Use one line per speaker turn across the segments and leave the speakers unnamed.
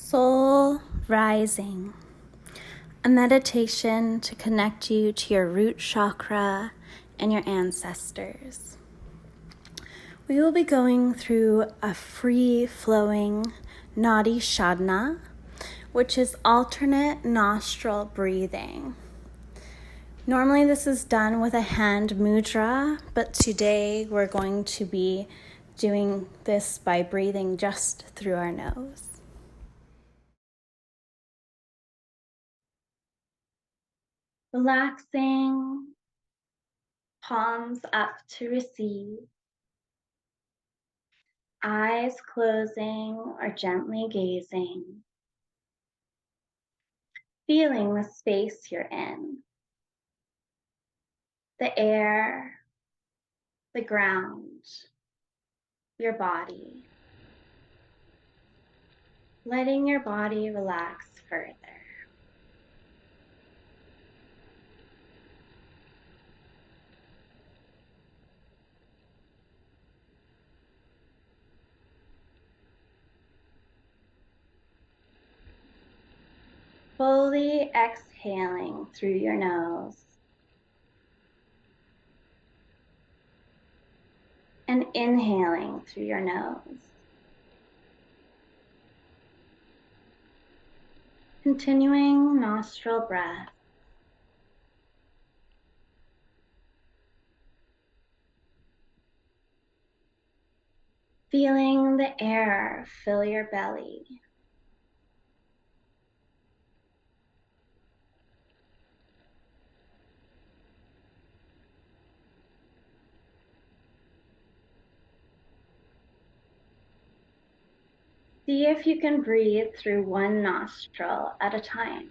Soul Rising, a meditation to connect you to your root chakra and your ancestors. We will be going through a free-flowing Nadi Shodhana, which is alternate nostril breathing. Normally this is done with a hand mudra, but today we're going to be doing this by breathing just through our nose. Relaxing, palms up to receive, eyes closing or gently gazing, feeling the space you're in, the air, the ground, your body, letting your body relax further. Fully exhaling through your nose and inhaling through your nose. Continuing nostril breath. Feeling the air fill your belly. See if you can breathe through one nostril at a time.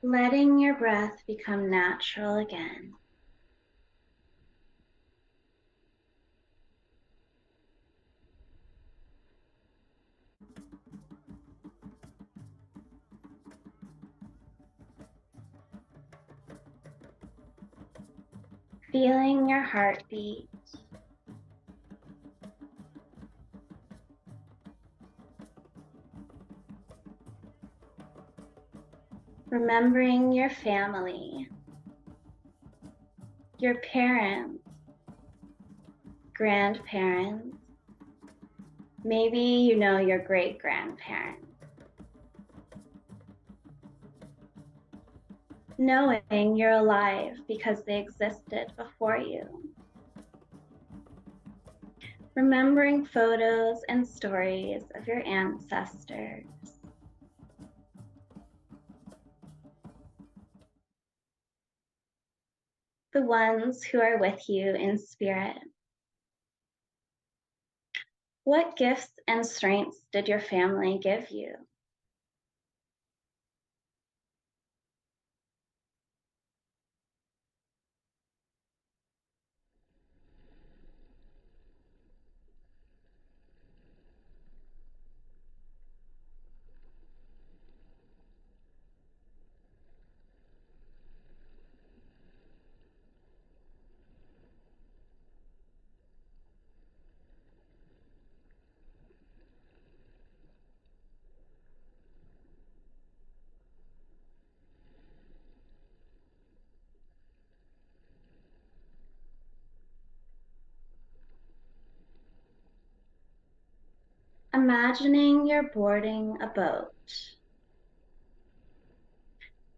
Letting your breath become natural again. Feeling your heartbeat. Remembering your family, your parents, grandparents, maybe you know your great-grandparents. Knowing you're alive because they existed before you. Remembering photos and stories of your ancestors. The ones who are with you in spirit. What gifts and strengths did your family give you? Imagining you're boarding a boat.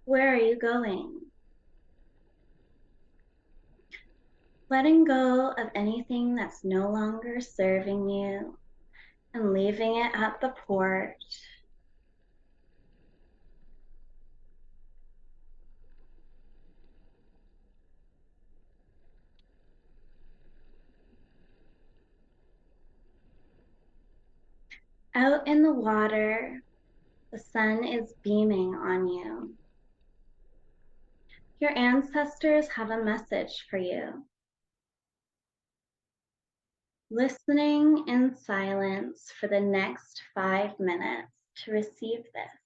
Where are you going? Letting go of anything that's no longer serving you and leaving it at the port. Out in the water, the sun is beaming on you. Your ancestors have a message for you. Listening in silence for the next 5 minutes to receive this.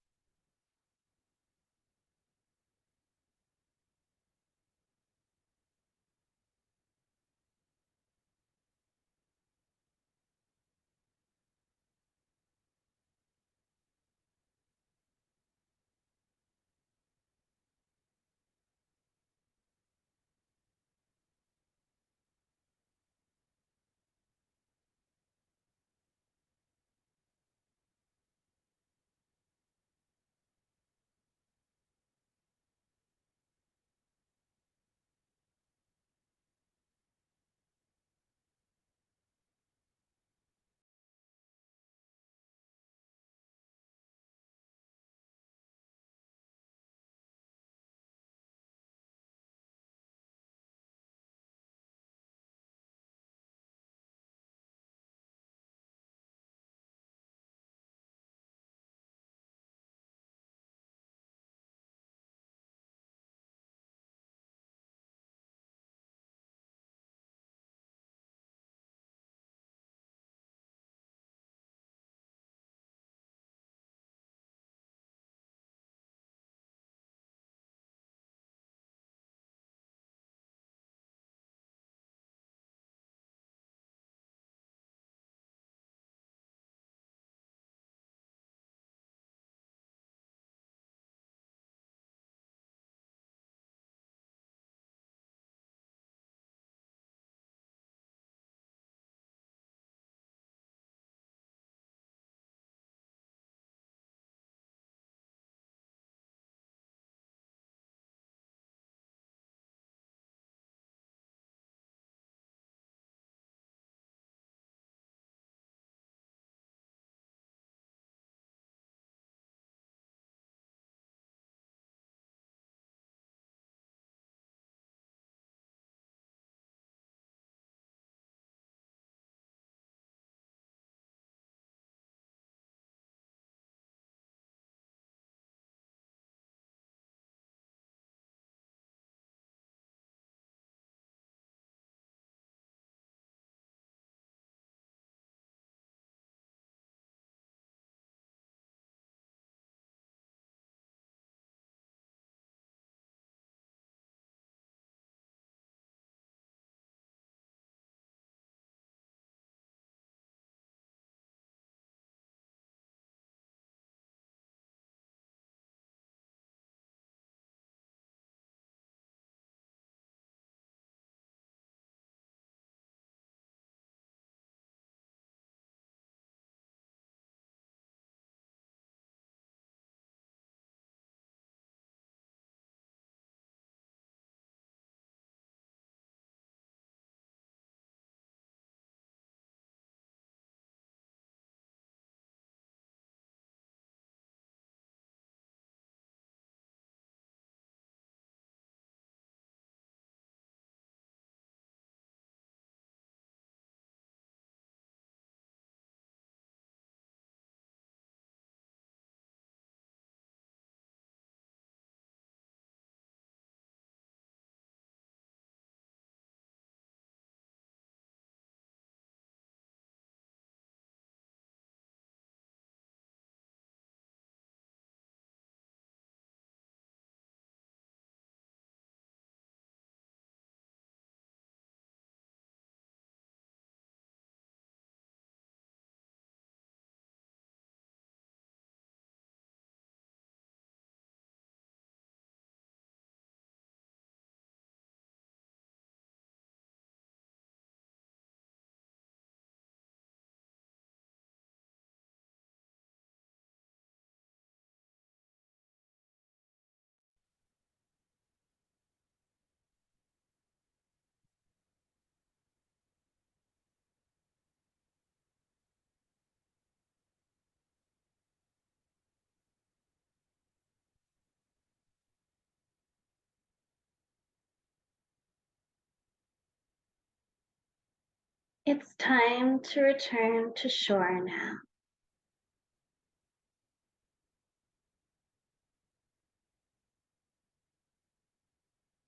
It's time to return to shore now.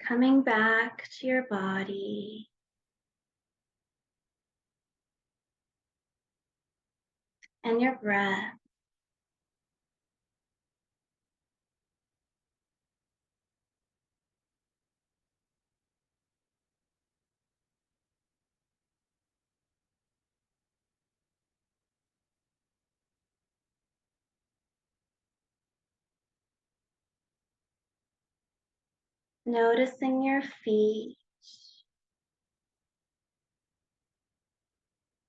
Coming back to your body. And your breath. Noticing your feet.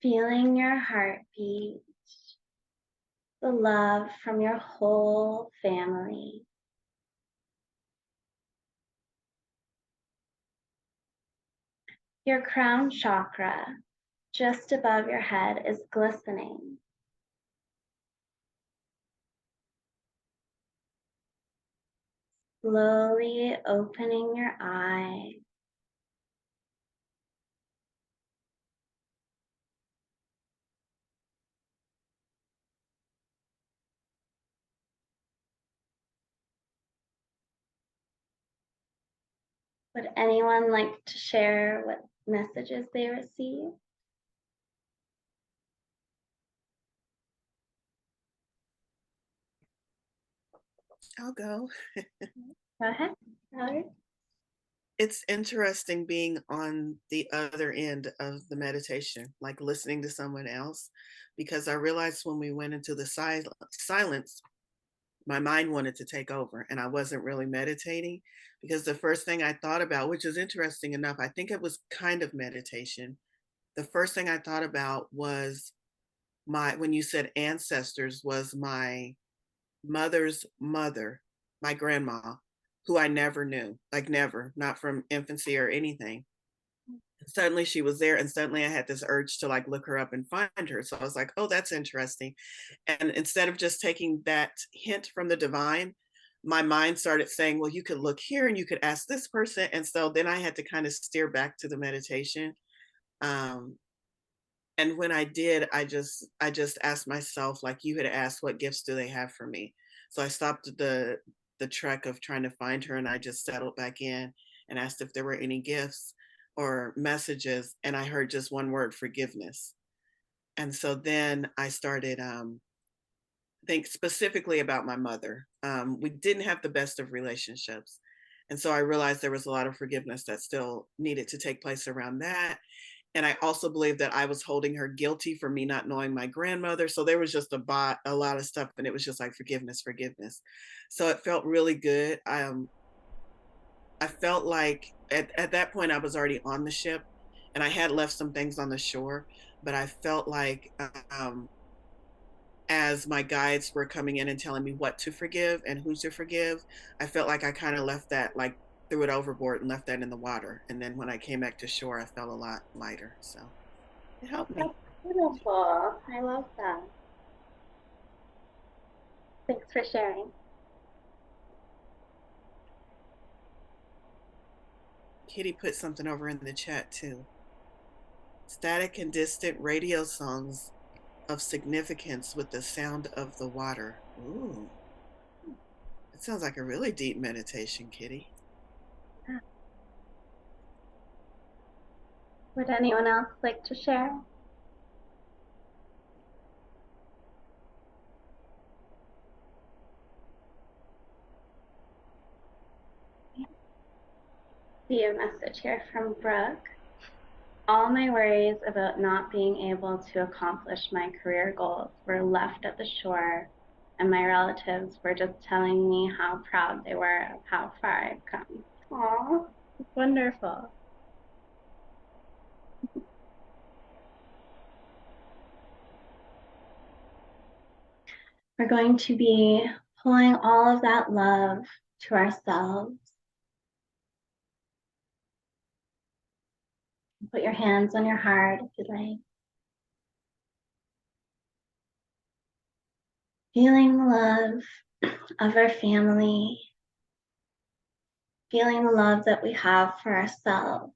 Feeling your heartbeat. The love from your whole family. Your crown chakra, just above your head, is glistening. Slowly opening your eyes. Would anyone like to share what messages they received?
I'll go.
Go ahead, Valerie.
It's interesting being on the other end of the meditation, like listening to someone else, because I realized when we went into the silence, my mind wanted to take over and I wasn't really meditating because the first thing I thought about, which is interesting enough, I think it was kind of meditation. The first thing I thought about was when you said ancestors, was my mother's mother, my grandma, who I never knew, like never, not from infancy or anything. Suddenly she was there, and suddenly I had this urge to like look her up and find her. So I was like, oh, that's interesting. And instead of just taking that hint from the divine, my mind started saying, well, you could look here and you could ask this person. And so then I had to kind of steer back to the meditation. Um, and when I did, I just asked myself, like you had asked, what gifts do they have for me? So I stopped the trek of trying to find her, and I just settled back in and asked if there were any gifts or messages, and I heard just one word: forgiveness. And so then I started think specifically about my mother. We didn't have the best of relationships, and so I realized there was a lot of forgiveness that still needed to take place around that. And I also believe that I was holding her guilty for me not knowing my grandmother. So there was just a lot of stuff, and it was just like forgiveness, forgiveness. So it felt really good. I felt like at that point I was already on the ship, and I had left some things on the shore, but I felt like as my guides were coming in and telling me what to forgive and who to forgive, I felt like I kind of left that, like threw it overboard and left that in the water. And then when I came back to shore, I felt a lot lighter. So it helped
That's
me.
beautiful. I love that. Thanks for sharing.
Kitty put something over in the chat too. Static and distant radio songs of significance with the sound of the water. Ooh, it sounds like a really deep meditation, Kitty.
Yeah. Would anyone else like to share? See a message here from Brooke. All my worries about not being able to accomplish my career goals were left at the shore, and my relatives were just telling me how proud they were of how far I've come. Aw, it's wonderful. We're going to be pulling all of that love to ourselves. Put your hands on your heart if you'd like. Feeling the love of our family, feeling the love that we have for ourselves.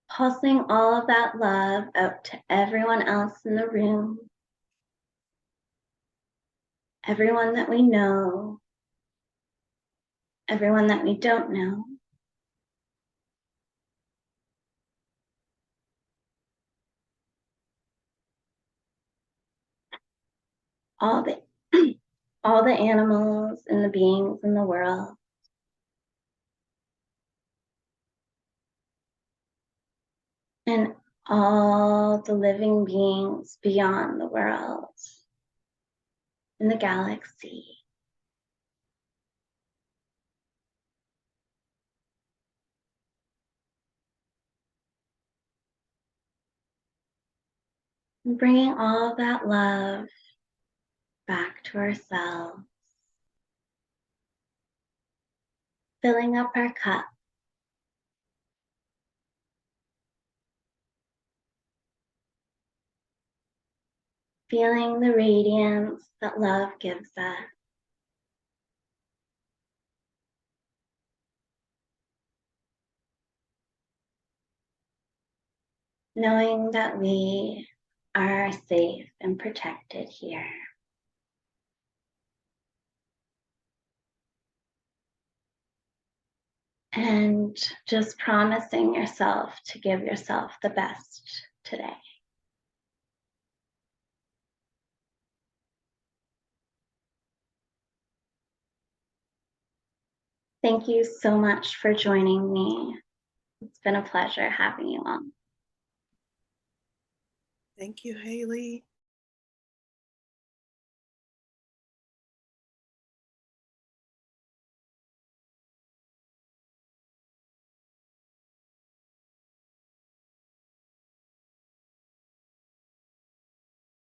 Pulsing all of that love out to everyone else in the room, everyone that we know, everyone that we don't know, all the all the animals and the beings in the world, and all the living beings beyond the world in the galaxy. And bringing all of that love back to ourselves, filling up our cup, feeling the radiance that love gives us. Knowing that we are safe and protected here. And just promising yourself to give yourself the best today. Thank you so much for joining me. It's been a pleasure having you on.
Thank you, Haley.